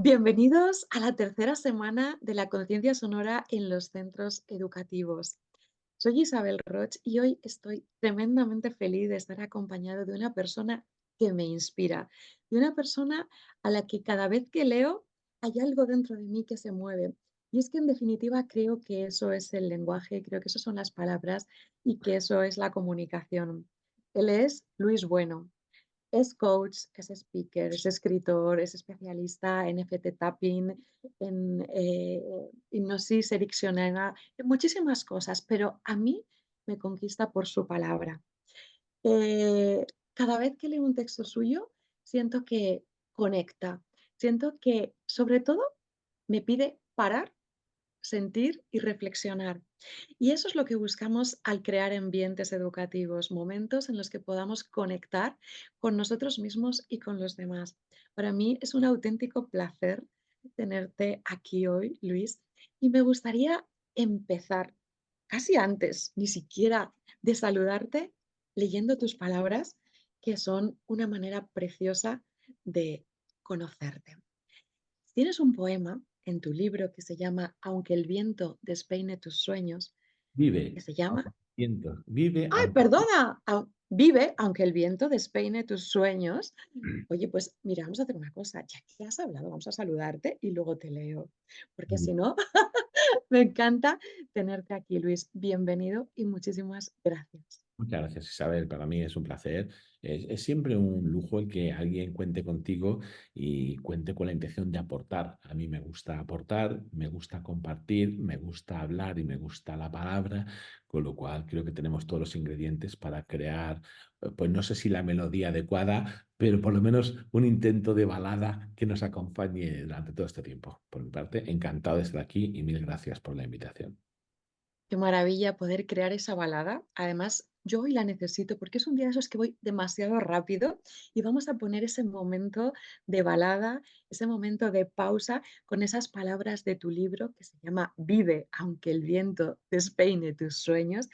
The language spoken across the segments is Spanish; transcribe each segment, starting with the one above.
Bienvenidos a la tercera semana de la conciencia sonora en los centros educativos. Soy Isabel Roch y hoy estoy tremendamente feliz de estar acompañado de una persona que me inspira, de una persona a la que cada vez que leo hay algo dentro de mí que se mueve. Y es que en definitiva creo que eso es el lenguaje, creo que eso son las palabras y que eso es la comunicación. Él es Luis Bueno. Es coach, es speaker, es escritor, es especialista en FT tapping, en hipnosis ericksoniana, en muchísimas cosas, pero a mí me conquista por su palabra. Cada vez que leo un texto suyo, siento que conecta, siento que sobre todo me pide parar, sentir y reflexionar. Y eso es lo que buscamos al crear ambientes educativos, momentos en los que podamos conectar con nosotros mismos y con los demás. Para mí es un auténtico placer tenerte aquí hoy, Luis, y me gustaría empezar casi antes, ni siquiera de saludarte, leyendo tus palabras, que son una manera preciosa de conocerte. Tienes un poema en tu libro que se llama Aunque el viento despeine tus sueños, que Vive, se llama, aunque siento, vive, ¡ay, aunque perdona! Vive aunque el viento despeine tus sueños. Oye, pues mira, vamos a hacer una cosa, ya que has hablado, vamos a saludarte y luego te leo, porque si no, me encanta tenerte aquí, Luis. Bienvenido y muchísimas gracias. Muchas gracias, Isabel. Para mí es un placer. Es siempre un lujo el que alguien cuente contigo y cuente con la intención de aportar. A mí me gusta aportar, me gusta compartir, me gusta hablar y me gusta la palabra, con lo cual creo que tenemos todos los ingredientes para crear, pues no sé si la melodía adecuada, pero por lo menos un intento de balada que nos acompañe durante todo este tiempo. Por mi parte, encantado de estar aquí y mil gracias por la invitación. Qué maravilla poder crear esa balada. Además, yo hoy la necesito porque es un día de esos que voy demasiado rápido y vamos a poner ese momento de balada, ese momento de pausa con esas palabras de tu libro que se llama Vive, aunque el viento despeine tus sueños.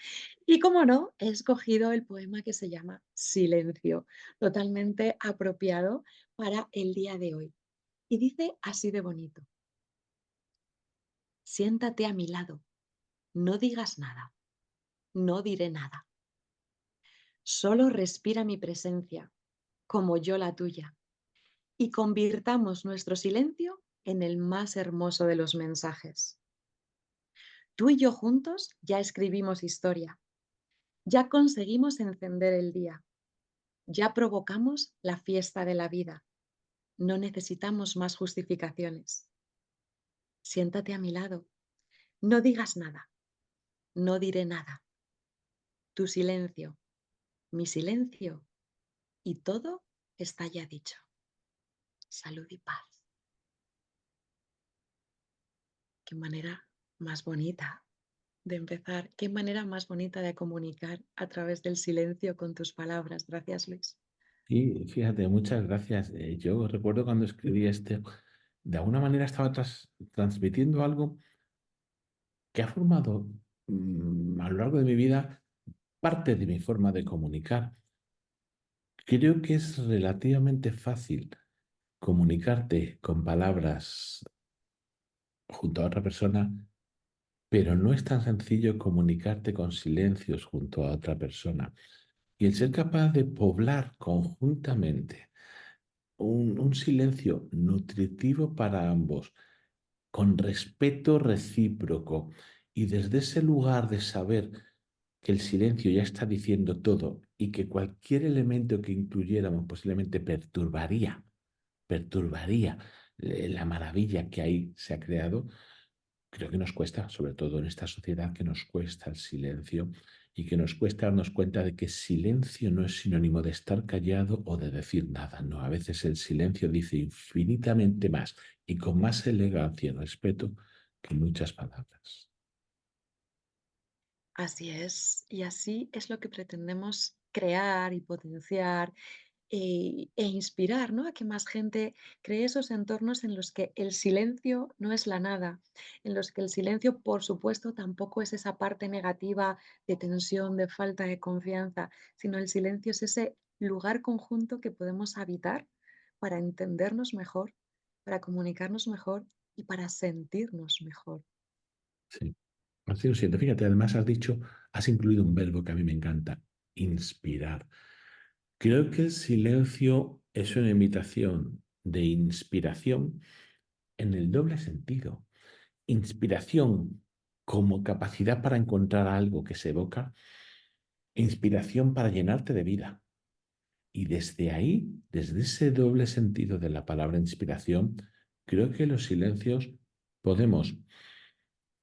Y como no, he escogido el poema que se llama Silencio, totalmente apropiado para el día de hoy. Y dice así de bonito: siéntate a mi lado, no digas nada, no diré nada. Solo respira mi presencia, como yo la tuya, y convirtamos nuestro silencio en el más hermoso de los mensajes. Tú y yo juntos ya escribimos historia, ya conseguimos encender el día, ya provocamos la fiesta de la vida. No necesitamos más justificaciones. Siéntate a mi lado, no digas nada, no diré nada. Tu silencio, mi silencio, y todo está ya dicho. Salud y paz. Qué manera más bonita de empezar. Qué manera más bonita de comunicar a través del silencio con tus palabras. Gracias, Luis. Sí, fíjate, muchas gracias. Yo recuerdo cuando escribí de alguna manera estaba transmitiendo algo que ha formado a lo largo de mi vida parte de mi forma de comunicar. Creo que es relativamente fácil comunicarte con palabras junto a otra persona, pero no es tan sencillo comunicarte con silencios junto a otra persona. Y el ser capaz de poblar conjuntamente un silencio nutritivo para ambos, con respeto recíproco y desde ese lugar de saber que el silencio ya está diciendo todo y que cualquier elemento que incluyéramos posiblemente perturbaría la maravilla que ahí se ha creado. Creo que nos cuesta, sobre todo en esta sociedad, que nos cuesta el silencio y que nos cuesta darnos cuenta de que silencio no es sinónimo de estar callado o de decir nada. No, a veces el silencio dice infinitamente más y con más elegancia y respeto que muchas palabras. Así es. Y así es lo que pretendemos crear y potenciar e inspirar, ¿no? A que más gente cree esos entornos en los que el silencio no es la nada, en los que el silencio, por supuesto, tampoco es esa parte negativa de tensión, de falta de confianza, sino el silencio es ese lugar conjunto que podemos habitar para entendernos mejor, para comunicarnos mejor y para sentirnos mejor. Sí. Así lo siento. Fíjate, además has incluido un verbo que a mí me encanta, inspirar. Creo que el silencio es una imitación de inspiración en el doble sentido. Inspiración como capacidad para encontrar algo que se evoca, inspiración para llenarte de vida. Y desde ahí, desde ese doble sentido de la palabra inspiración, creo que los silencios podemos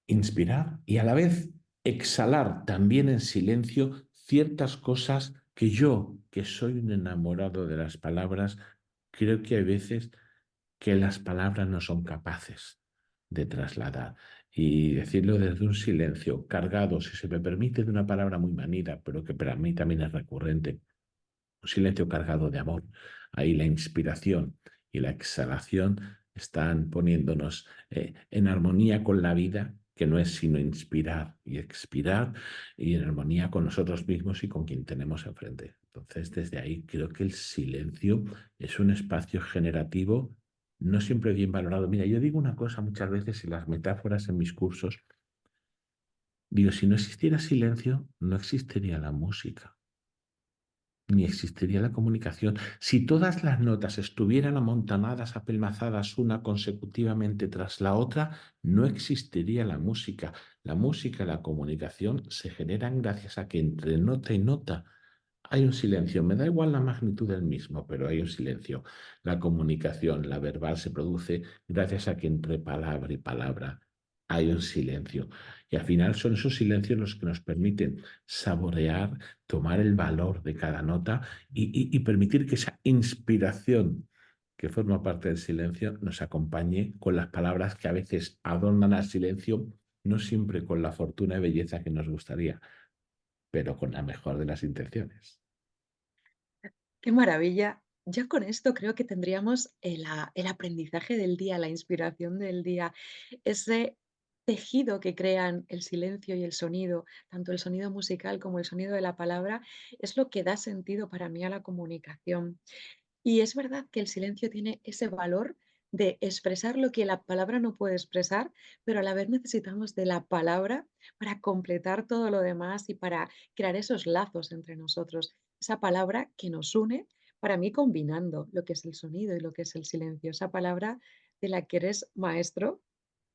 inspirar y a la vez exhalar también en silencio ciertas cosas que yo, que soy un enamorado de las palabras, creo que hay veces que las palabras no son capaces de trasladar. Y decirlo desde un silencio cargado, si se me permite, de una palabra muy manida, pero que para mí también es recurrente, un silencio cargado de amor. Ahí la inspiración y la exhalación están poniéndonos en armonía con la vida, que no es sino inspirar y expirar, y en armonía con nosotros mismos y con quien tenemos enfrente. Entonces, desde ahí creo que el silencio es un espacio generativo no siempre bien valorado. Mira, yo digo una cosa muchas veces en las metáforas en mis cursos, digo, si no existiera silencio, no existiría la música ni existiría la comunicación. Si todas las notas estuvieran amontonadas, apelmazadas una consecutivamente tras la otra, no existiría la música. La música y la comunicación se generan gracias a que entre nota y nota hay un silencio. Me da igual la magnitud del mismo, pero hay un silencio. La comunicación, la verbal, se produce gracias a que entre palabra y palabra hay un silencio. Y al final son esos silencios los que nos permiten saborear, tomar el valor de cada nota y permitir que esa inspiración que forma parte del silencio nos acompañe con las palabras que a veces adornan al silencio, no siempre con la fortuna y belleza que nos gustaría, pero con la mejor de las intenciones. Qué maravilla. Ya con esto creo que tendríamos el aprendizaje del día, la inspiración del día, ese tejido que crean el silencio y el sonido, tanto el sonido musical como el sonido de la palabra, es lo que da sentido para mí a la comunicación. Y es verdad que el silencio tiene ese valor de expresar lo que la palabra no puede expresar, pero a la vez necesitamos de la palabra para completar todo lo demás y para crear esos lazos entre nosotros. Esa palabra que nos une, para mí combinando lo que es el sonido y lo que es el silencio. Esa palabra de la que eres maestro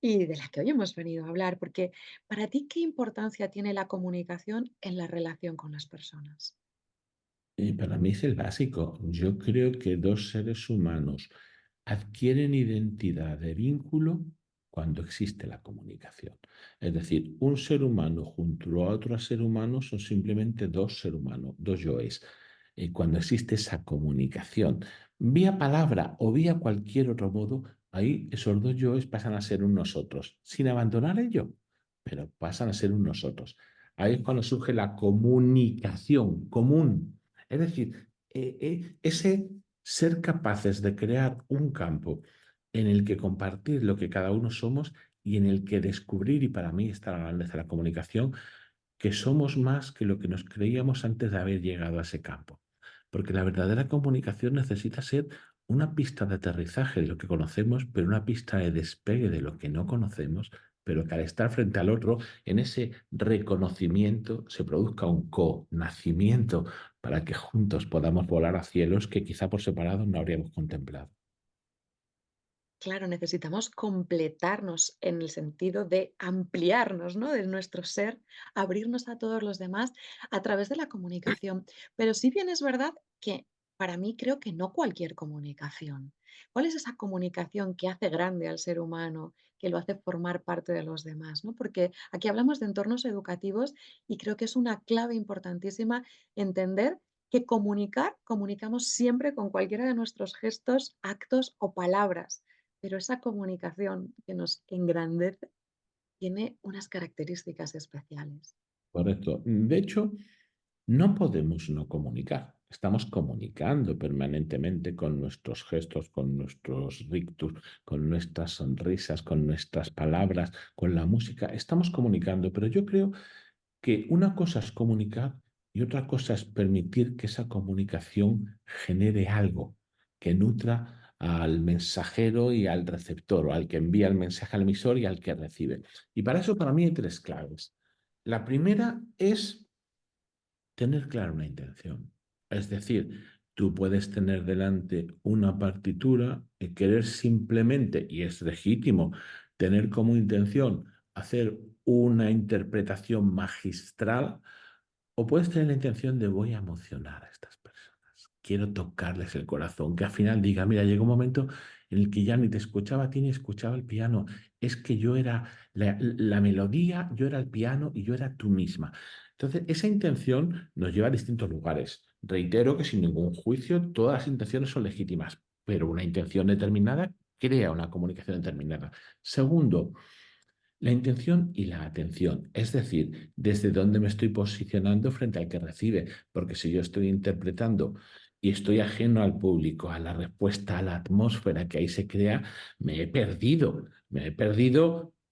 y de la que hoy hemos venido a hablar, porque para ti, ¿qué importancia tiene la comunicación en la relación con las personas? Y para mí es el básico. Yo creo que dos seres humanos adquieren identidad de vínculo cuando existe la comunicación. Es decir, un ser humano junto a otro ser humano son simplemente dos seres humanos, dos yoes. Cuando existe esa comunicación, vía palabra o vía cualquier otro modo, ahí esos dos yoes pasan a ser un nosotros, sin abandonar el yo, pero pasan a ser un nosotros. Ahí es cuando surge la comunicación común, es decir, ese ser capaces de crear un campo en el que compartir lo que cada uno somos y en el que descubrir, y para mí está la grandeza de la comunicación, que somos más que lo que nos creíamos antes de haber llegado a ese campo. Porque la verdadera comunicación necesita ser una pista de aterrizaje de lo que conocemos, pero una pista de despegue de lo que no conocemos, pero que al estar frente al otro, en ese reconocimiento se produzca un co-nacimiento para que juntos podamos volar a cielos que quizá por separado no habríamos contemplado. Claro, necesitamos completarnos en el sentido de ampliarnos, ¿no? De nuestro ser, abrirnos a todos los demás a través de la comunicación. Pero sí bien es verdad que para mí creo que no cualquier comunicación. ¿Cuál es esa comunicación que hace grande al ser humano, que lo hace formar parte de los demás, ¿no? Porque aquí hablamos de entornos educativos y creo que es una clave importantísima entender que comunicamos siempre con cualquiera de nuestros gestos, actos o palabras, pero esa comunicación que nos engrandece tiene unas características especiales. Correcto. De hecho, no podemos no comunicar. Estamos comunicando permanentemente con nuestros gestos, con nuestros rictus, con nuestras sonrisas, con nuestras palabras, con la música. Estamos comunicando, pero yo creo que una cosa es comunicar y otra cosa es permitir que esa comunicación genere algo que nutra al mensajero y al receptor, o al que envía el mensaje al emisor y al que recibe. Y para eso, para mí, hay tres claves. La primera es tener clara una intención. Es decir, tú puedes tener delante una partitura y querer simplemente, y es legítimo, tener como intención hacer una interpretación magistral, o puedes tener la intención de voy a emocionar a estas personas. Quiero tocarles el corazón, que al final diga, mira, llegó un momento en el que ya ni te escuchaba a ti ni escuchaba el piano. Es que yo era la melodía, yo era el piano y yo era tú misma. Entonces, esa intención nos lleva a distintos lugares. Reitero que sin ningún juicio todas las intenciones son legítimas, pero una intención determinada crea una comunicación determinada. Segundo, la intención y la atención, es decir, desde dónde me estoy posicionando frente al que recibe, porque si yo estoy interpretando y estoy ajeno al público, a la respuesta, a la atmósfera que ahí se crea, me he perdido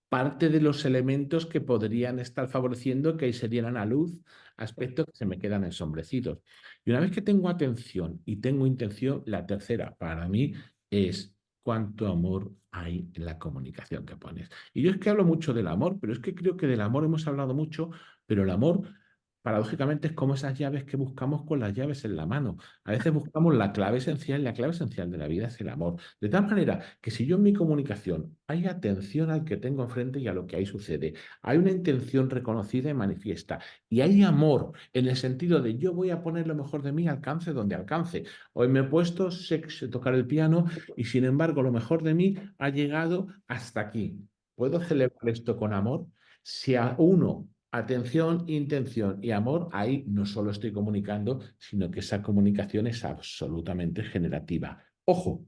parte de los elementos que podrían estar favoreciendo que ahí se dieran a luz, aspectos que se me quedan ensombrecidos. Y una vez que tengo atención y tengo intención, la tercera para mí es cuánto amor hay en la comunicación que pones. Y yo es que hablo mucho del amor, pero es que creo que del amor hemos hablado mucho, pero el amor, paradójicamente, es como esas llaves que buscamos con las llaves en la mano. A veces buscamos la clave esencial, y la clave esencial de la vida es el amor. De tal manera que si yo en mi comunicación hay atención al que tengo enfrente y a lo que ahí sucede, hay una intención reconocida y manifiesta, y hay amor en el sentido de yo voy a poner lo mejor de mí, alcance donde alcance. Hoy me he puesto, sé que sé tocar el piano y sin embargo lo mejor de mí ha llegado hasta aquí. ¿Puedo celebrar esto con amor? Si a uno, atención, intención y amor, ahí no solo estoy comunicando, sino que esa comunicación es absolutamente generativa. Ojo,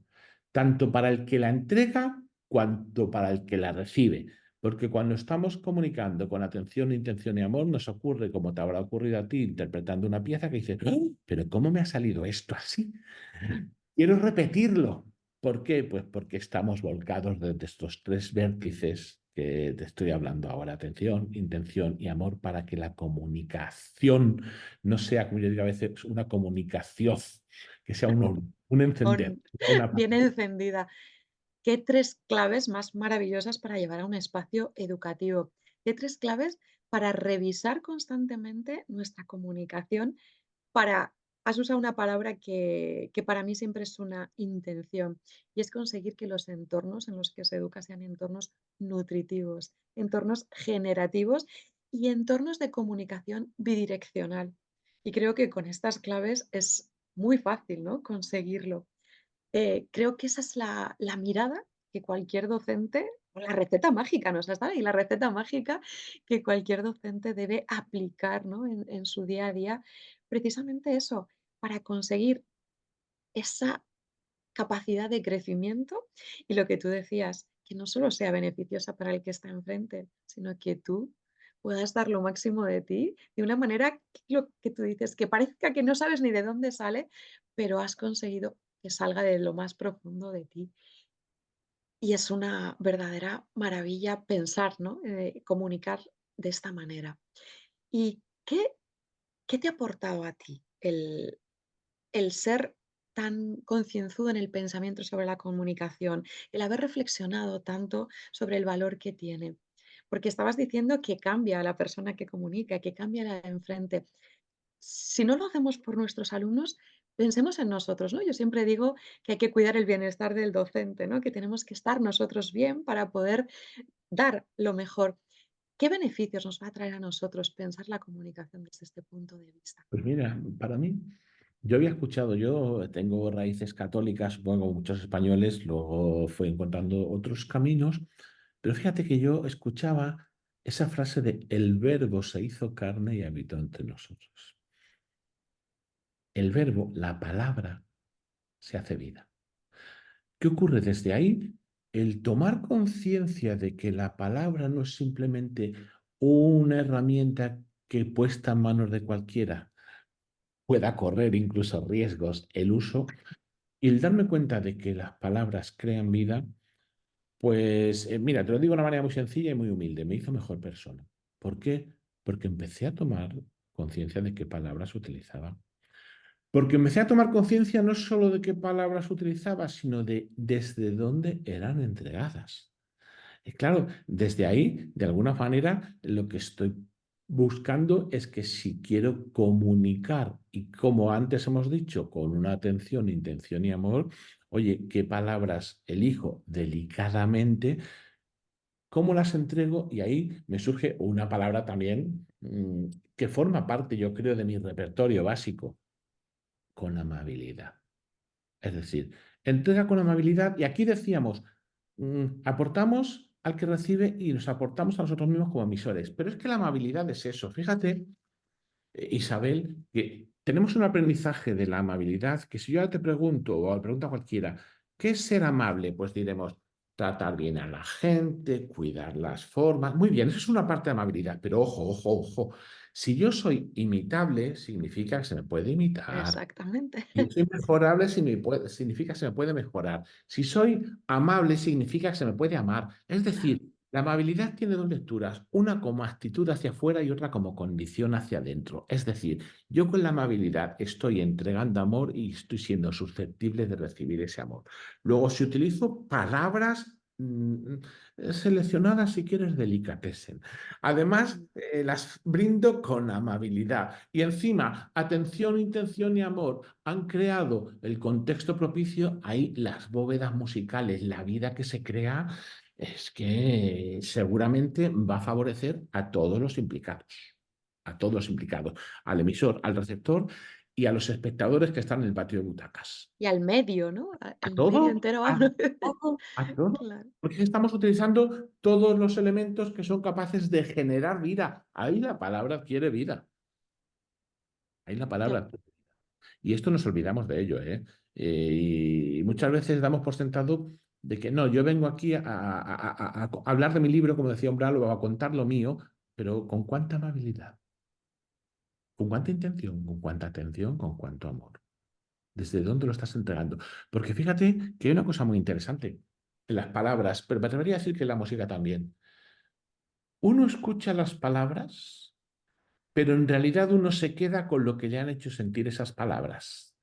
tanto para el que la entrega cuanto para el que la recibe. Porque cuando estamos comunicando con atención, intención y amor, nos ocurre, como te habrá ocurrido a ti, interpretando una pieza que dices, "¡Ah! ¿Pero cómo me ha salido esto así? Quiero repetirlo. ¿Por qué? Pues porque estamos volcados desde estos tres vértices que te estoy hablando ahora. Atención, intención y amor para que la comunicación no sea, como yo digo a veces, una comunicación, que sea un encender, Con una bien encendida. ¿Qué 3 claves más maravillosas para llevar a un espacio educativo? ¿Qué 3 claves para revisar constantemente nuestra comunicación para has usado una palabra que para mí siempre es una intención, y es conseguir que los entornos en los que se educa sean entornos nutritivos, entornos generativos y entornos de comunicación bidireccional. Y creo que con estas claves es muy fácil, ¿no?, conseguirlo. Creo que esa es la mirada que cualquier docente o la receta mágica, nos has dado, y la receta mágica que cualquier docente debe aplicar, ¿no?, en su día a día. Precisamente eso, para conseguir esa capacidad de crecimiento y lo que tú decías, que no solo sea beneficiosa para el que está enfrente, sino que tú puedas dar lo máximo de ti de una manera que lo que tú dices, que parezca que no sabes ni de dónde sale, pero has conseguido que salga de lo más profundo de ti. Y es una verdadera maravilla pensar, ¿no? Comunicar de esta manera. ¿Y qué te ha aportado a ti el ser tan concienzudo en el pensamiento sobre la comunicación, el haber reflexionado tanto sobre el valor que tiene? Porque estabas diciendo que cambia a la persona que comunica, que cambia a la de enfrente. Si no lo hacemos por nuestros alumnos, pensemos en nosotros, ¿no? Yo siempre digo que hay que cuidar el bienestar del docente, ¿no? Que tenemos que estar nosotros bien para poder dar lo mejor. ¿Qué beneficios nos va a traer a nosotros pensar la comunicación desde este punto de vista? Pues mira, para mí, yo había escuchado, yo tengo raíces católicas, supongo como muchos españoles, luego fui encontrando otros caminos, pero fíjate que yo escuchaba esa frase de el verbo se hizo carne y habitó entre nosotros. El verbo, la palabra, se hace vida. ¿Qué ocurre desde ahí? El tomar conciencia de que la palabra no es simplemente una herramienta que puesta en manos de cualquiera pueda correr incluso riesgos el uso, y el darme cuenta de que las palabras crean vida, pues mira, te lo digo de una manera muy sencilla y muy humilde, me hizo mejor persona. ¿Por qué? Porque empecé a tomar conciencia de qué palabras utilizaba. Porque empecé a tomar conciencia no solo de qué palabras utilizaba, sino de desde dónde eran entregadas. Y claro, desde ahí, de alguna manera, lo que estoy buscando es que si quiero comunicar, y como antes hemos dicho, con una atención, intención y amor, oye, ¿qué palabras elijo delicadamente? ¿Cómo las entrego? Y ahí me surge una palabra también que forma parte, yo creo, de mi repertorio básico, con amabilidad. Es decir, entrega con amabilidad y aquí decíamos, aportamos al que recibe y nos aportamos a nosotros mismos como emisores. Pero es que la amabilidad es eso. Fíjate, Isabel, que tenemos un aprendizaje de la amabilidad que si yo ahora te pregunto o le pregunto a cualquiera, ¿qué es ser amable? Pues diremos, tratar bien a la gente, cuidar las formas. Muy bien, eso es una parte de amabilidad, pero ojo, ojo, ojo. Si yo soy imitable, significa que se me puede imitar. Exactamente. Si soy mejorable significa que se me puede mejorar. Si soy amable significa que se me puede amar. Es Claro. decir, la amabilidad tiene dos lecturas, una como actitud hacia afuera y otra como condición hacia adentro. Es decir, yo con la amabilidad estoy entregando amor y estoy siendo susceptible de recibir ese amor. Luego, si utilizo palabras seleccionadas, si quieres, delicatessen. Además, Mm. las brindo con amabilidad. Y encima, atención, intención y amor han creado el contexto propicio. Ahí las bóvedas musicales, la vida que se crea, es que seguramente va a favorecer a todos los implicados. A todos los implicados. Al emisor, al receptor y a los espectadores que están en el patio de butacas. Y al medio, ¿no? A El todo, medio entero, a vamos. todo, a todo. Claro. Porque estamos utilizando todos los elementos que son capaces de generar vida. Ahí la palabra adquiere vida. Ahí la To palabra. Y esto nos olvidamos de ello, ¿eh? Y muchas veces damos por sentado de que no, yo vengo aquí a hablar de mi libro, como decía Umbral, o a contar lo mío, pero ¿con cuánta amabilidad? ¿Con cuánta intención? ¿Con cuánta atención? ¿Con cuánto amor? ¿Desde dónde lo estás entregando? Porque fíjate que hay una cosa muy interesante en las palabras, pero me atrevería a decir que en la música también. Uno escucha las palabras, pero en realidad uno se queda con lo que le han hecho sentir esas palabras.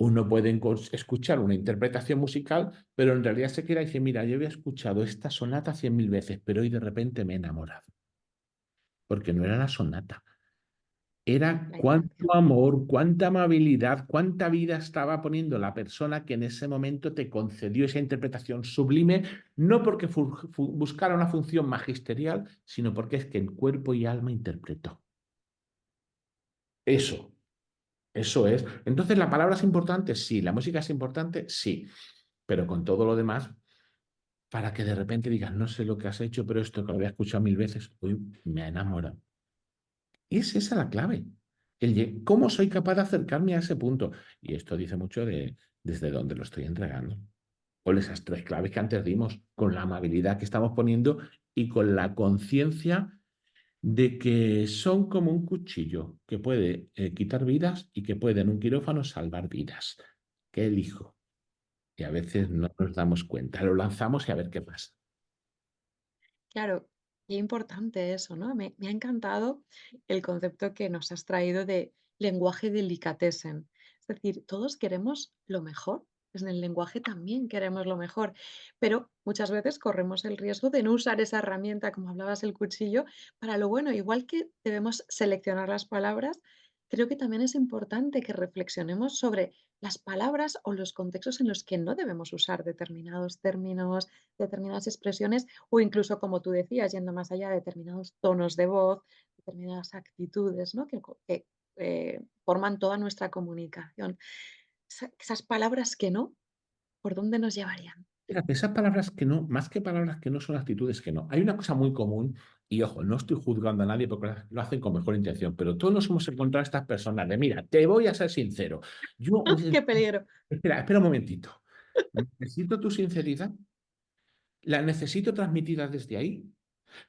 Uno puede escuchar una interpretación musical, pero en realidad se queda y dice, mira, yo había escuchado esta sonata 100.000 veces, pero hoy de repente me he enamorado, porque no era la sonata. Era la cuánto intención. amor, cuánta amabilidad, cuánta vida estaba poniendo la persona que en ese momento te concedió esa interpretación sublime, no porque buscara una función magisterial, sino porque es que en cuerpo y alma interpretó. Eso, eso es. Entonces, ¿la palabra es importante? Sí. ¿La música es importante? Sí. Pero con todo lo demás, para que de repente digas, no sé lo que has hecho, pero esto que lo había escuchado 1.000 veces, hoy me ha enamorado. Es esa la clave. ¿Cómo soy capaz de acercarme a ese punto? Y esto dice mucho de desde dónde lo estoy entregando. Con esas tres claves que antes dimos, con la amabilidad que estamos poniendo y con la conciencia de que son como un cuchillo que puede quitar vidas y que puede en un quirófano salvar vidas. ¿Qué elijo? Y a veces no nos damos cuenta. Lo lanzamos y a ver qué pasa. Claro, qué importante eso, ¿no? Me ha encantado el concepto que nos has traído de lenguaje delicatessen. Es decir, todos queremos lo mejor, pues en el lenguaje también queremos lo mejor, pero muchas veces corremos el riesgo de no usar esa herramienta, como hablabas, el cuchillo, para lo bueno. Igual que debemos seleccionar las palabras, creo que también es importante que reflexionemos sobre las palabras o los contextos en los que no debemos usar determinados términos, determinadas expresiones o incluso, como tú decías, yendo más allá, determinados tonos de voz, determinadas actitudes, ¿no? Que forman toda nuestra comunicación. Esas palabras que no, ¿por dónde nos llevarían? Fíjate, esas palabras que no, más que palabras que no, son actitudes que no. Hay una cosa muy común, y ojo, no estoy juzgando a nadie porque lo hacen con mejor intención, pero todos nos hemos encontrado a estas personas de, mira, te voy a ser sincero. Yo, ¡Qué peligro! espera un momentito. Necesito tu sinceridad, la necesito transmitida desde ahí.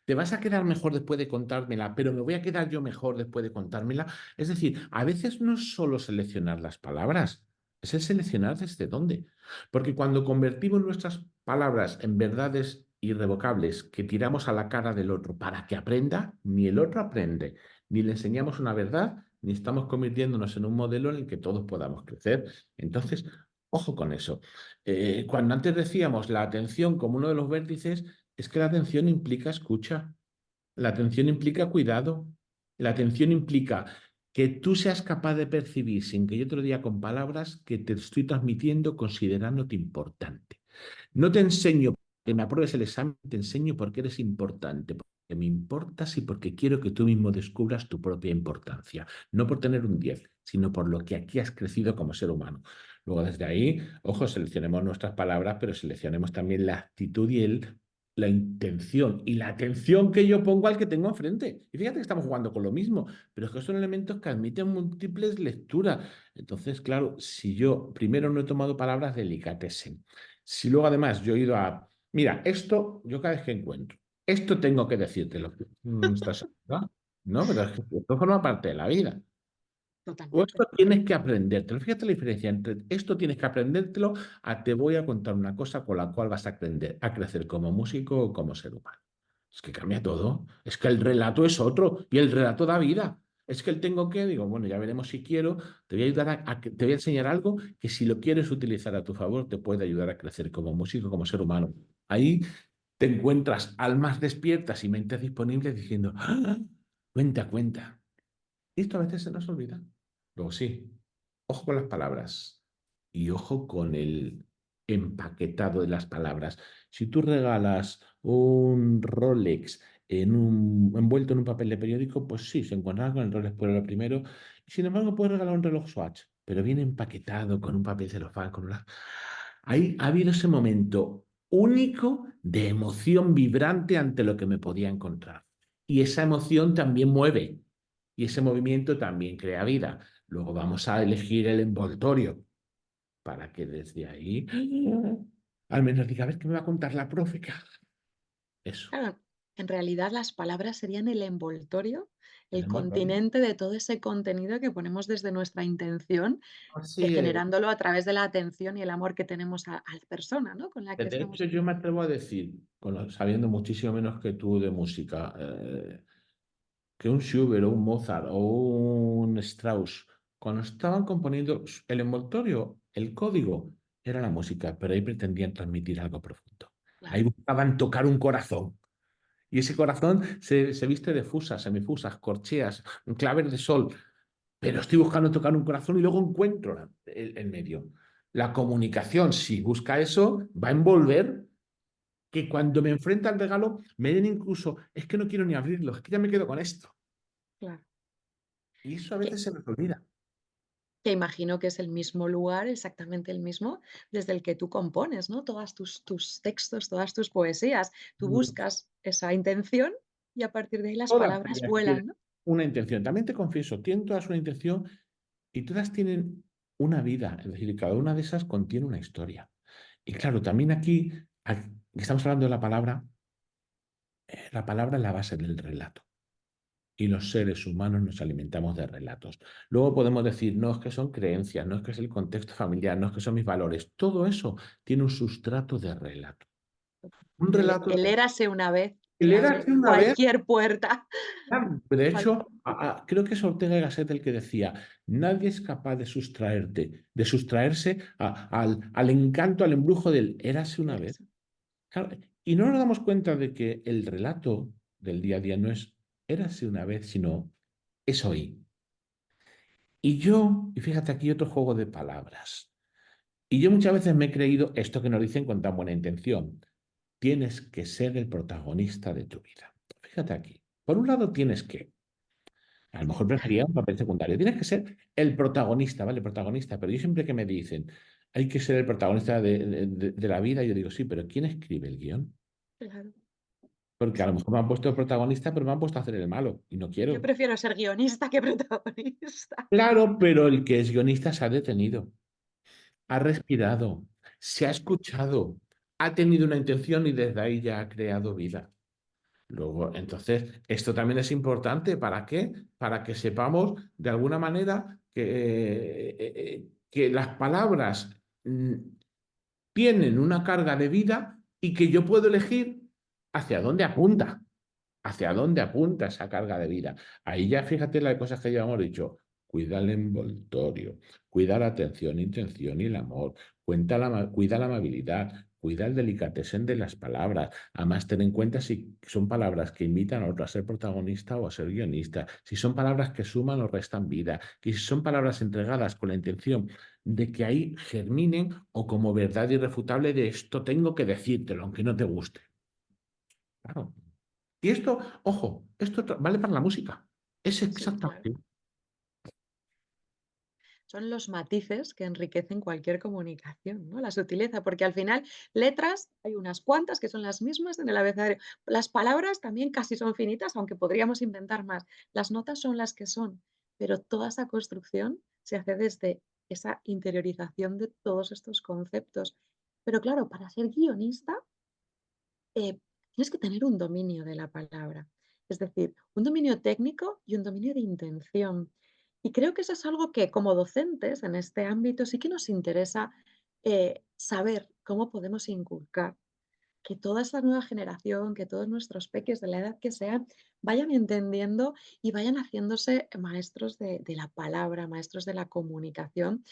Te vas a quedar mejor después de contármela, pero me voy a quedar yo mejor después de contármela. Es decir, a veces no es solo seleccionar las palabras, es el seleccionar desde dónde. Porque cuando convertimos nuestras palabras en verdades irrevocables que tiramos a la cara del otro para que aprenda, ni el otro aprende, ni le enseñamos una verdad, ni estamos convirtiéndonos en un modelo en el que todos podamos crecer. Entonces, ojo con eso. Cuando antes decíamos la atención como uno de los vértices, es que la atención implica escucha, la atención implica cuidado, la atención implica que tú seas capaz de percibir sin que yo te lo diga con palabras que te estoy transmitiendo considerándote importante. No te enseño que me apruebes el examen, te enseño porque eres importante, porque me importas y porque quiero que tú mismo descubras tu propia importancia. No por tener un 10, sino por lo que aquí has crecido como ser humano. Luego, desde ahí, ojo, seleccionemos nuestras palabras, pero seleccionemos también la actitud y la intención y la atención que yo pongo al que tengo enfrente. Y fíjate que estamos jugando con lo mismo, pero es que son elementos que admiten múltiples lecturas. Entonces, claro, si yo primero no he tomado palabras delicatessen, si luego además yo he ido a, mira, esto yo cada vez que encuentro, esto tengo que decírtelo. ¿Estás segura? No, pero es que esto forma parte de la vida. O Totalmente. esto tienes que aprendértelo. Fíjate la diferencia entre esto tienes que aprendértelo a te voy a contar una cosa con la cual vas a aprender a crecer como músico o como ser humano. Es que cambia todo. Es que el relato es otro y el relato da vida. Es que el tengo que, digo, bueno, ya veremos si quiero, te voy a ayudar te voy a enseñar algo que si lo quieres utilizar a tu favor te puede ayudar a crecer como músico, como ser humano. Ahí te encuentras almas despiertas y mentes disponibles diciendo, "Ah, cuenta, cuenta". Y esto a veces se nos olvida. Luego sí, ojo con las palabras y ojo con el empaquetado de las palabras. Si tú regalas un Rolex envuelto en un papel de periódico, pues sí, se encontrará con el Rolex por lo primero. Sin embargo, puedes regalar un reloj Swatch, pero bien empaquetado con un papel celofán, con una... Ahí ha habido ese momento único de emoción vibrante ante lo que me podía encontrar. Y esa emoción también mueve. Y ese movimiento también crea vida. Luego vamos a elegir el envoltorio para que desde ahí al menos diga, a ver qué me va a contar la profe. Eso, Claro, en realidad las palabras serían el envoltorio, el el envoltorio. continente de todo ese contenido que ponemos desde nuestra intención, Así es. generándolo a través de la atención y el amor que tenemos a la persona, ¿no? Con la que De estamos hecho, yo me atrevo a decir, sabiendo muchísimo menos que tú de música, que un Schubert o un Mozart o un Strauss, cuando estaban componiendo el envoltorio, el código, era la música, pero ahí pretendían transmitir algo profundo. Ahí claro, buscaban tocar un corazón. Y ese corazón se viste de fusas, semifusas, corcheas, claves de sol. Pero estoy buscando tocar un corazón y luego encuentro el medio. La comunicación, si busca eso, va a envolver que cuando me enfrenta al regalo me den incluso, es que no quiero ni abrirlo, es que ya me quedo con esto. claro. Y eso a Que veces se nos olvida. que imagino que es el mismo lugar, exactamente el mismo, desde el que tú compones, ¿no? Todas tus textos, todas tus poesías. Tú buscas esa intención y a partir de ahí las Todas palabras ellas tienen vuelan, ¿no? una intención. También te confieso, tienen todas una intención y todas tienen una vida. Es decir, cada una de esas contiene una historia. Y claro, también aquí estamos hablando de la palabra es la base del relato. Y los seres humanos nos alimentamos de relatos. Luego podemos decir, no es que son creencias, no es que es el contexto familiar, no es que son mis valores. Todo eso tiene un sustrato de relato. Un relato El érase una vez que te le abre das una vez. cualquier puerta. De Cual hecho, creo que es Ortega y Gasset el que decía, nadie es capaz de sustraerse al encanto, al embrujo del érase una vez. érase. Claro, y no nos damos cuenta de que el relato del día a día no es érase una vez, sino es hoy. Y fíjate aquí otro juego de palabras. Y yo muchas veces me he creído esto que nos dicen con tan buena intención. Tienes que ser el protagonista de tu vida. Fíjate aquí. Por un lado tienes que, a lo mejor prefería un papel secundario, tienes que ser el protagonista, ¿vale? Protagonista, pero yo siempre que me dicen, hay que ser el protagonista de la vida, yo digo, sí, pero ¿quién escribe el guión? Claro. Porque a lo mejor me han puesto el protagonista, pero me han puesto a hacer el malo y no Yo quiero. prefiero ser guionista que protagonista. Claro, pero el que es guionista se ha detenido, ha respirado, se ha escuchado, ha tenido una intención y desde ahí ya ha creado vida. Luego, entonces, esto también es importante. ¿Para qué? Para que sepamos de alguna manera que las palabras tienen una carga de vida y que yo puedo elegir hacia dónde apunta. ¿Hacia dónde apunta esa carga de vida? Ahí ya fíjate las cosas que ya hemos dicho. Cuida el envoltorio, cuida la atención, intención y el amor, cuida la amabilidad, cuida el delicatessen de las palabras. Además, ten en cuenta si son palabras que invitan a otro a ser protagonista o a ser guionista, si son palabras que suman o restan vida, y si son palabras entregadas con la intención de que ahí germinen o como verdad irrefutable de esto tengo que decírtelo, aunque no te guste. Claro. Y esto, ojo, esto vale para la música. Es Sí, claro. exactamente. Son los matices que enriquecen cualquier comunicación, ¿no? La sutileza, porque al final letras hay unas cuantas que son las mismas en el abecedario. Las palabras también casi son finitas, aunque podríamos inventar más. Las notas son las que son, pero toda esa construcción se hace desde esa interiorización de todos estos conceptos. Pero claro, para ser guionista tienes que tener un dominio de la palabra, es decir, un dominio técnico y un dominio de intención. Y creo que eso es algo que como docentes en este ámbito sí que nos interesa saber cómo podemos inculcar que toda esta nueva generación, que todos nuestros peques de la edad que sean, vayan entendiendo y vayan haciéndose maestros de la palabra, maestros de la comunicación,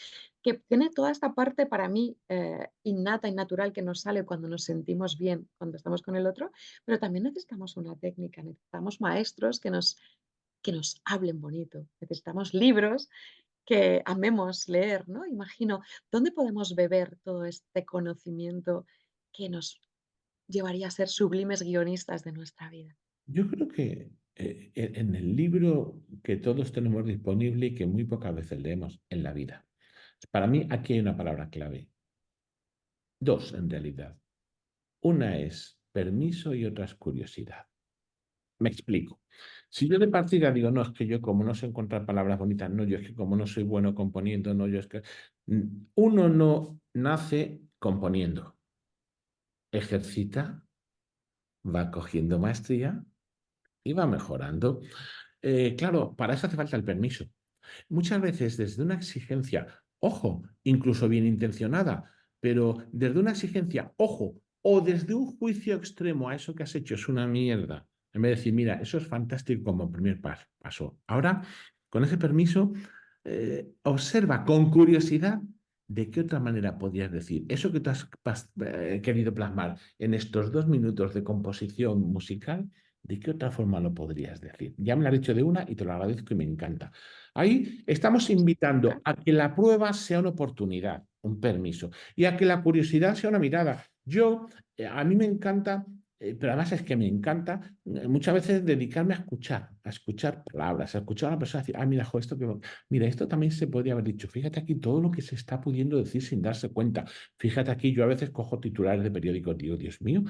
que tiene toda esta parte para mí innata y natural que nos sale cuando nos sentimos bien, cuando estamos con el otro, pero también necesitamos una técnica, necesitamos maestros que nos hablen bonito, necesitamos libros que amemos leer, ¿no? Imagino, ¿dónde podemos beber todo este conocimiento que nos llevaría a ser sublimes guionistas de nuestra vida? Yo creo que en el libro que todos tenemos disponible y que muy pocas veces leemos en la vida. Para mí aquí hay una palabra clave. Dos, en realidad. Una es permiso y otra es curiosidad. Me explico. Si yo de partida digo, no, es que yo como no sé encontrar palabras bonitas, no, yo es que como no soy bueno componiendo, no, yo es que... Uno no nace componiendo, ejercita, va cogiendo maestría y va mejorando. Claro, para eso hace falta el permiso. Muchas veces desde una exigencia, ojo, incluso bien intencionada, pero desde una exigencia, ojo, o desde un juicio extremo a eso que has hecho es una mierda, en vez de decir, mira, eso es fantástico como primer paso. Ahora, con ese permiso, observa con curiosidad de qué otra manera podrías decir eso que tú has querido plasmar en estos 2 minutos de composición musical. ¿De qué otra forma lo podrías decir? Ya me lo has dicho de una y te lo agradezco y me encanta. Ahí estamos invitando a que la prueba sea una oportunidad, un permiso, y a que la curiosidad sea una mirada. A mí me encanta, pero además es que me encanta muchas veces dedicarme a escuchar palabras, a escuchar a una persona decir, mira, jo, mira, esto también se podría haber dicho. Fíjate aquí todo lo que se está pudiendo decir sin darse cuenta. Fíjate aquí, yo a veces cojo titulares de periódicos, digo, Dios mío,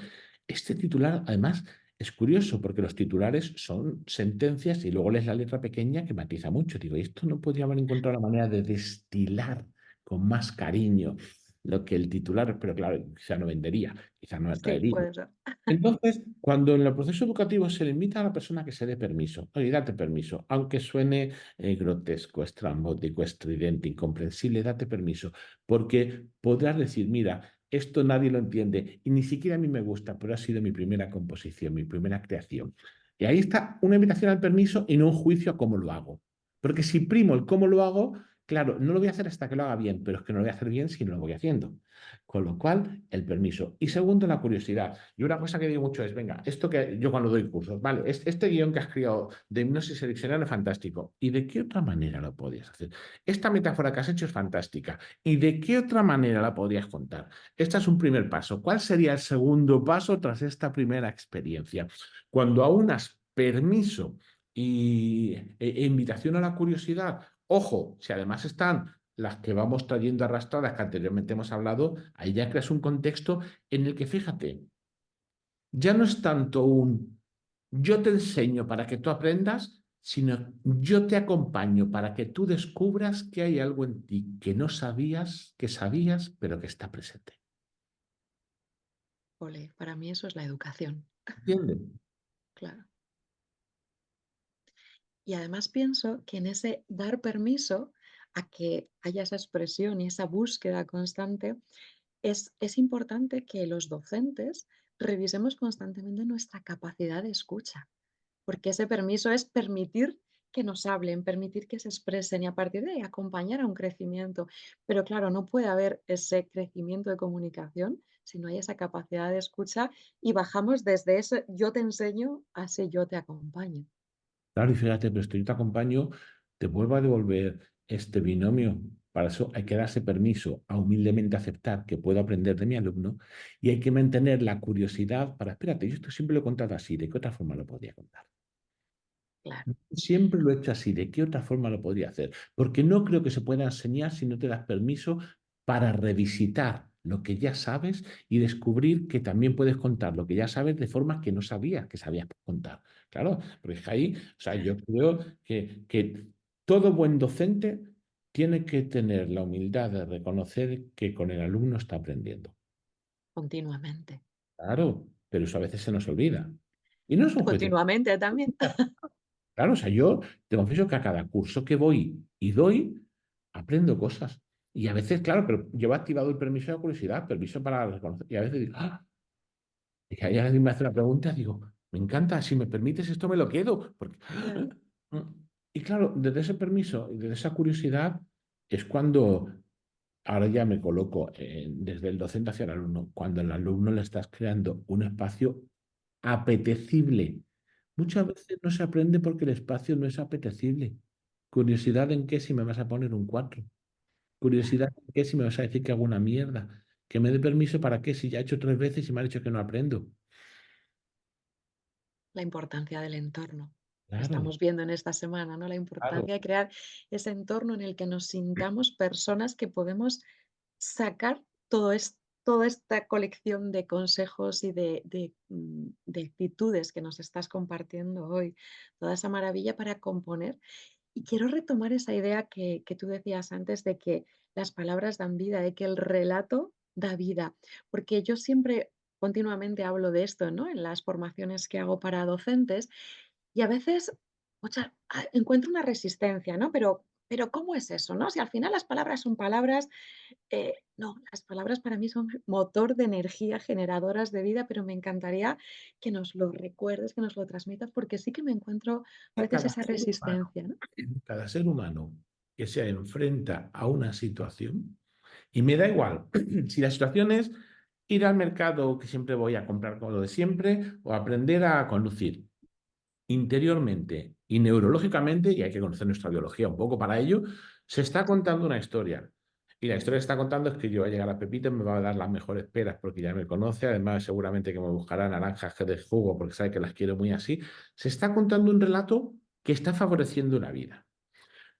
este titular además es curioso porque los titulares son sentencias y luego lees la letra pequeña que matiza mucho. Digo, esto no podría haber encontrado una manera de destilar con más cariño lo que el titular, pero claro, quizá no vendería, quizá no Sí, atraería. puede ser. Entonces, cuando en el proceso educativo se le invita a la persona que se dé permiso, oye, date permiso, aunque suene grotesco, estrambótico, estridente, incomprensible, date permiso, porque podrás decir, mira, esto nadie lo entiende y ni siquiera a mí me gusta, pero ha sido mi primera composición, mi primera creación. Y ahí está una invitación al permiso y no un juicio a cómo lo hago. Porque si primo el cómo lo hago, claro, no lo voy a hacer hasta que lo haga bien, pero es que no lo voy a hacer bien si no lo voy haciendo. Con lo cual, el permiso. Y segundo, la curiosidad. Y una cosa que digo mucho es, venga, esto que yo cuando doy cursos, vale, este guión que has creado de hipnosis y diccionario es fantástico. ¿Y de qué otra manera lo podrías hacer? Esta metáfora que has hecho es fantástica. ¿Y de qué otra manera la podrías contar? Este es un primer paso. ¿Cuál sería el segundo paso tras esta primera experiencia? Cuando aunas permiso e invitación a la curiosidad, ojo, si además están las que vamos trayendo arrastradas, que anteriormente hemos hablado, ahí ya creas un contexto en el que, fíjate, ya no es tanto un yo te enseño para que tú aprendas, sino yo te acompaño para que tú descubras que hay algo en ti que no sabías, que sabías, pero que está presente. Ole, para mí eso es la educación, ¿Entiendes? claro. Y además pienso que en ese dar permiso a que haya esa expresión y esa búsqueda constante, es importante que los docentes revisemos constantemente nuestra capacidad de escucha. porque ese permiso es permitir que nos hablen, permitir que se expresen y a partir de ahí acompañar a un crecimiento. Pero claro, no puede haber ese crecimiento de comunicación si no hay esa capacidad de escucha y bajamos desde ese yo te enseño a ese yo te acompaño. Claro, y fíjate, pero esto yo te acompaño, te vuelvo a devolver este binomio. Para eso hay que darse permiso a humildemente aceptar que puedo aprender de mi alumno y hay que mantener la curiosidad para, espérate, yo esto siempre lo he contado así, ¿de qué otra forma lo podría contar? Claro, Siempre lo he hecho así, ¿de qué otra forma lo podría hacer? Porque no creo que se pueda enseñar si no te das permiso para revisitar lo que ya sabes y descubrir que también puedes contar lo que ya sabes de formas que no sabías que sabías contar. Claro, porque es que ahí, o sea, yo creo que todo buen docente tiene que tener la humildad de reconocer que con el alumno está aprendiendo. continuamente. Claro, pero eso a veces se nos olvida. Y no es un juicio. Continuamente también. Claro, o sea, yo te confieso que a cada curso que voy y doy, aprendo cosas. Y a veces, claro, pero llevo activado el permiso de curiosidad, permiso para reconocer. Y a veces digo, ¡ah! Y que alguien me hace una pregunta, digo, me encanta, si me permites esto me lo quedo. Porque... Claro. Y claro, desde ese permiso y desde esa curiosidad es cuando ahora ya me coloco desde el docente hacia el alumno, cuando al alumno le estás creando un espacio apetecible. Muchas veces no se aprende porque el espacio no es apetecible. Curiosidad en qué si me vas a poner un 4. Curiosidad en qué si me vas a decir que hago una mierda. Que me dé permiso para qué si ya he hecho 3 veces y me ha dicho que no aprendo. La importancia del entorno. Lo Claro, estamos viendo en esta semana, ¿no? La claro. importancia de crear ese entorno en el que nos sintamos personas que podemos sacar toda esta colección de consejos y de actitudes que nos estás compartiendo hoy, toda esa maravilla para componer. Y quiero retomar esa idea que tú decías antes de que las palabras dan vida, de que el relato da vida, porque yo siempre continuamente hablo de esto, ¿no? En las formaciones que hago para docentes y a veces encuentro una resistencia, ¿no? Pero ¿cómo es eso, no? Si al final las palabras son palabras, no, las palabras para mí son motor de energía, generadoras de vida, pero me encantaría que nos lo recuerdes, que nos lo transmitas, porque sí que me encuentro a veces Cada esa ser humano, resistencia, ¿no? cada ser humano que se enfrenta a una situación, y me da igual si la situación es ir al mercado que siempre voy a comprar con lo de siempre o aprender a conducir interiormente y neurológicamente, y hay que conocer nuestra biología un poco para ello, se está contando una historia. Y la historia que está contando es que yo voy a llegar a Pepito y me va a dar las mejores peras porque ya me conoce, además seguramente que me buscará naranjas que de jugo porque sabe que las quiero muy así. Se está contando un relato que está favoreciendo una vida.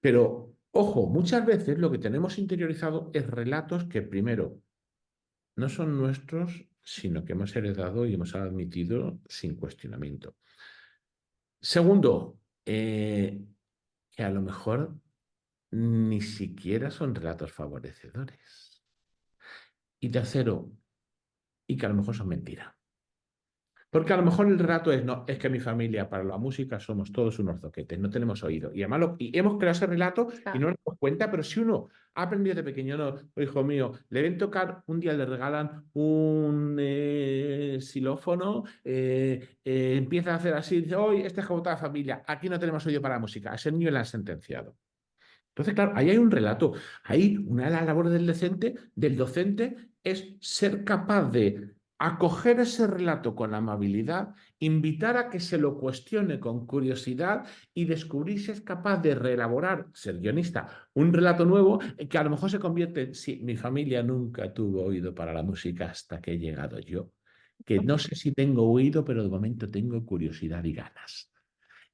Pero, ojo, muchas veces lo que tenemos interiorizado es relatos que primero no son nuestros, sino que hemos heredado y hemos admitido sin cuestionamiento. Segundo, que a lo mejor ni siquiera son relatos favorecedores. Y tercero, y que a lo mejor son mentiras. Porque a lo mejor el relato es, no, es que mi familia para la música somos todos unos zoquetes, no tenemos oído. Y además y hemos creado ese relato y no Está nos damos cuenta, pero si uno ha aprendido de pequeño, no, hijo mío, le ven tocar, un día le regalan un xilófono, empieza a hacer así, dice, hoy este es como toda la familia, aquí no tenemos oído para la música, a ese niño le han sentenciado. Entonces, claro, ahí hay un relato. Ahí una de las labores del docente es ser capaz de acoger ese relato con amabilidad, invitar a que se lo cuestione con curiosidad y descubrir si es capaz de reelaborar, ser guionista, un relato nuevo que a lo mejor se convierte en, sí, mi familia nunca tuvo oído para la música hasta que he llegado yo, que no sé si tengo oído, pero de momento tengo curiosidad y ganas.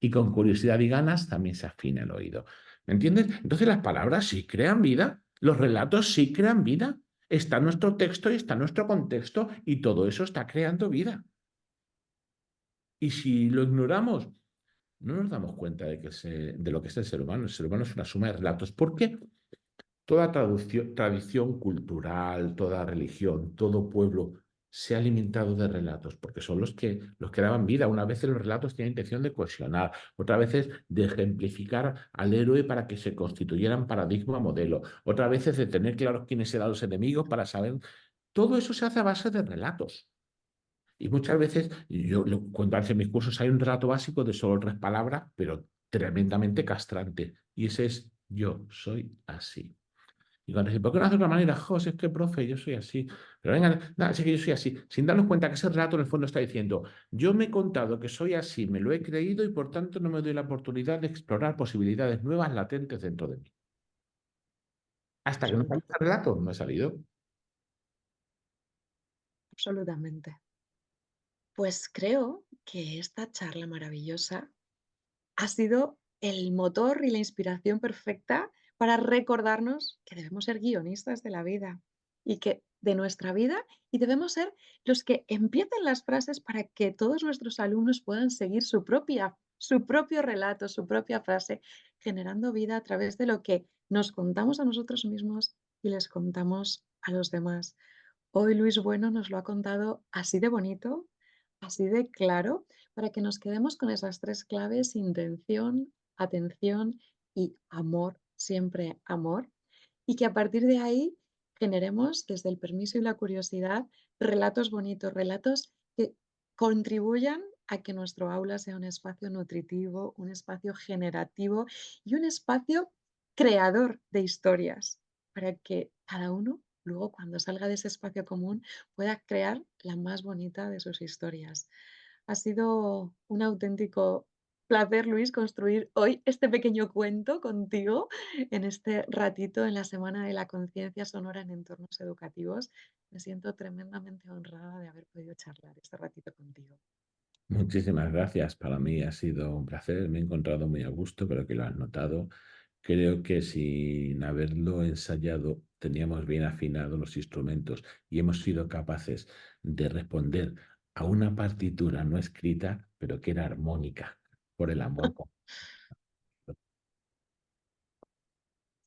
Y con curiosidad y ganas también se afina el oído. ¿Me entiendes? Entonces las palabras sí crean vida, los relatos sí crean vida. Está nuestro texto y está nuestro contexto y todo eso está creando vida. Y si lo ignoramos, no nos damos cuenta de lo que es el ser humano. El ser humano es una suma de relatos. ¿Por qué? Toda tradición cultural, toda religión, todo pueblo se ha alimentado de relatos, porque son los que daban vida. Una vez los relatos tienen intención de cohesionar, otras veces de ejemplificar al héroe para que se constituyeran paradigma modelo, otras veces de tener claros quiénes eran los enemigos para saber. Todo eso se hace a base de relatos. Y muchas veces, yo cuando hace mis cursos hay un relato básico de solo 3 palabras, pero tremendamente castrante. Y ese es: yo soy así. Y cuando dice, ¿por qué no hace de otra manera? José, es que, profe, yo soy así. Pero venga, nada, sí que yo soy así. Sin darnos cuenta que ese relato en el fondo está diciendo, yo me he contado que soy así, me lo he creído y por tanto no me doy la oportunidad de explorar posibilidades nuevas latentes dentro de mí. Hasta que no sale Absolutamente, ese relato, no he salido. absolutamente. Pues creo que esta charla maravillosa ha sido el motor y la inspiración perfecta para recordarnos que debemos ser guionistas de la vida y que de nuestra vida y debemos ser los que empiecen las frases para que todos nuestros alumnos puedan seguir su propio relato, su propia frase, generando vida a través de lo que nos contamos a nosotros mismos y les contamos a los demás. Hoy Luis Bueno nos lo ha contado así de bonito, así de claro, para que nos quedemos con esas 3 claves: intención, atención y amor, siempre amor, y que a partir de ahí generemos, desde el permiso y la curiosidad, relatos bonitos, relatos que contribuyan a que nuestro aula sea un espacio nutritivo, un espacio generativo y un espacio creador de historias, para que cada uno luego, cuando salga de ese espacio común, pueda crear la más bonita de sus historias. Ha sido un auténtico placer, Luis, construir hoy este pequeño cuento contigo en este ratito en la Semana de la Conciencia Sonora en Entornos Educativos. Me siento tremendamente honrada de haber podido charlar este ratito contigo. Muchísimas gracias. Para mí ha sido un placer. Me he encontrado muy a gusto, pero que lo has notado. Creo que sin haberlo ensayado teníamos bien afinados los instrumentos y hemos sido capaces de responder a una partitura no escrita, pero que era armónica, por el amor.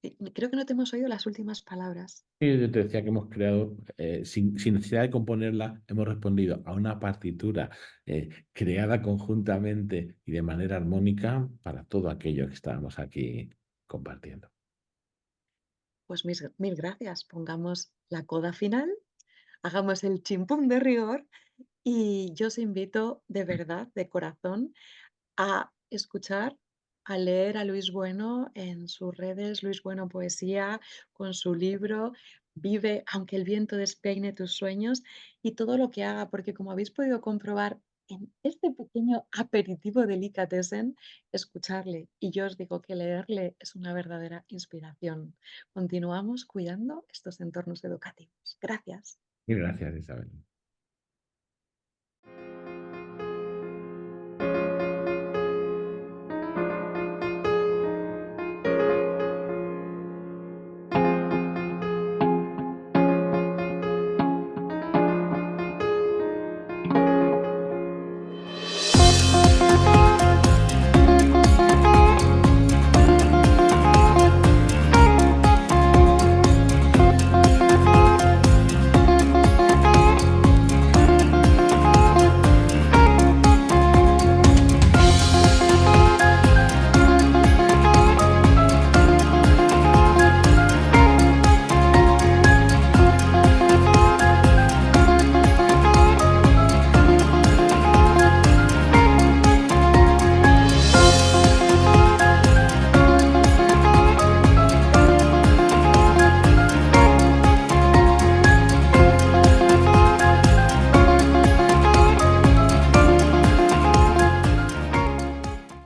Sí, creo que no te hemos oído las últimas palabras. Y yo te decía que hemos creado, sin necesidad de componerla, hemos respondido a una partitura creada conjuntamente y de manera armónica para todo aquello que estábamos aquí compartiendo. Pues mil gracias. Pongamos la coda final, hagamos el chimpún de rigor y yo os invito de verdad, de corazón, a escuchar, a leer a Luis Bueno en sus redes, Luis Bueno Poesía, con su libro Vive aunque el viento despeine tus sueños y todo lo que haga, porque como habéis podido comprobar en este pequeño aperitivo delicatessen, escucharle. Y yo os digo que leerle es una verdadera inspiración. Continuamos cuidando estos entornos educativos. Gracias. Y gracias, Isabel.